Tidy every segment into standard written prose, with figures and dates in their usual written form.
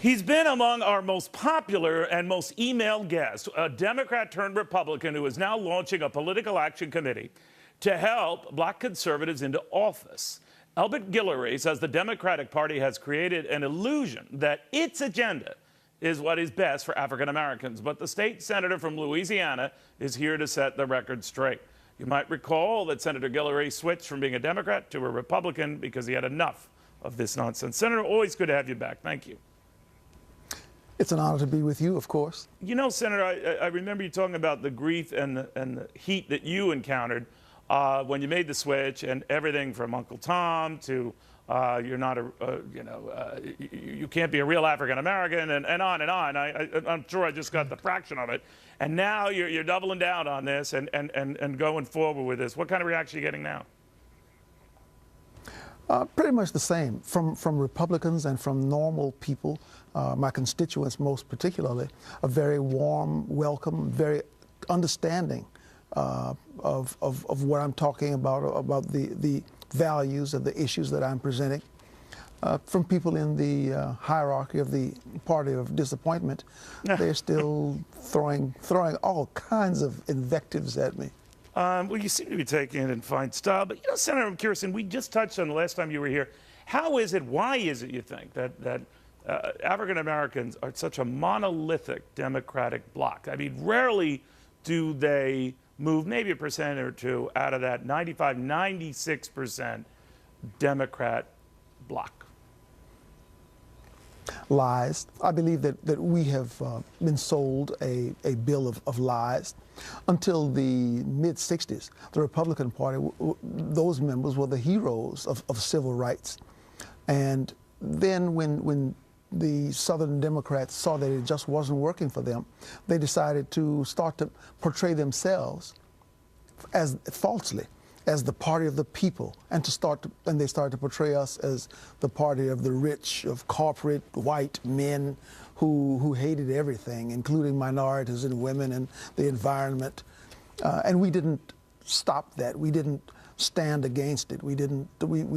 He's been among our most popular and most emailed guests, a Democrat turned Republican who is now launching a political action committee to help black conservatives into office. Elbert Guillory says the Democratic Party has created an illusion that its agenda is what is best for African Americans. But the state senator from Louisiana is here to set the record straight. You might recall that Senator Guillory switched from being a Democrat to a Republican because he had enough of this nonsense. Senator, always good to have you back. Thank you. It's an honor to be with you, of course. You know, Senator, I remember you talking about the grief and the heat that you encountered when you made the switch, and everything from Uncle Tom to you're not you can't be a real African American, and on and on. I'm sure I just got the fraction of it. And now you're doubling down on this and going forward with this. What kind of reaction are you getting now? Pretty much the same from Republicans and from normal people, my constituents most particularly, a very warm welcome, very understanding of what I'm talking about the values of the issues that I'm presenting. From people in the hierarchy of the party of disappointment, they're still throwing all kinds of invectives at me. Well, you seem to be taking it in fine style. But, you know, Senator Kirsten, we just touched on the last time you were here. How is it, why is it, you think, that African Americans are such a monolithic Democratic bloc? I mean, rarely do they move maybe a percent or two out of that 95, 96% Democrat bloc. Lies. I believe that we have been sold a bill of lies. Until the mid-'60s, the Republican Party, those members were the heroes of civil rights. And then when the Southern Democrats saw that it just wasn't working for them, they decided to start to portray themselves as falsely as the party of the people, and they started to portray us as the party of the rich, of corporate white men who hated everything, including minorities and women and the environment. And we didn't stop that. We didn't stand against it. We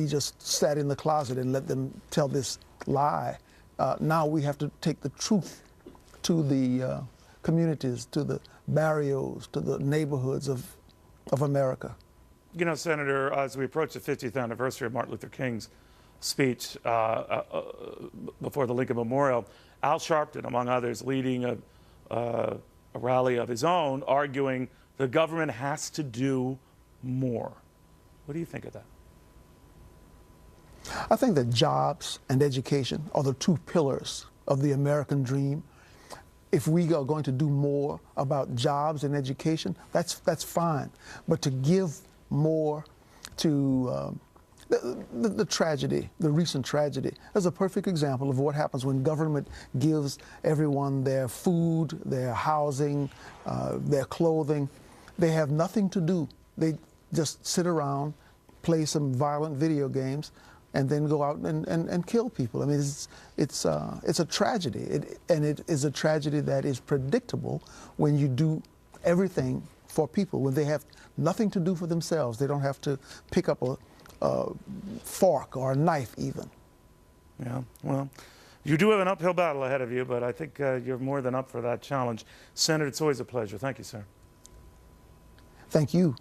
just sat in the closet and let them tell this lie. Now we have to take the truth to the communities, to the barrios, to the neighborhoods of America. You know, Senator, as we approach the 50th anniversary of Martin Luther King's speech before the Lincoln Memorial, Al Sharpton, among others, leading a rally of his own, arguing the government has to do more. What do you think of that? I think that jobs and education are the two pillars of the American dream. If we are going to do more about jobs and education, that's fine. But to give more to the tragedy, the recent tragedy, is a perfect example of what happens when government gives everyone their food, their housing, their clothing. They have nothing to do. They just sit around, play some violent video games, and then go out and kill people. I mean, it's a tragedy, and it is a tragedy that is predictable when you do everything for people, when they have nothing to do for themselves. They don't have to pick up a fork or a knife even. Yeah, well, you do have an uphill battle ahead of you, but I think you're more than up for that challenge. Senator, it's always a pleasure. Thank you, sir. Thank you.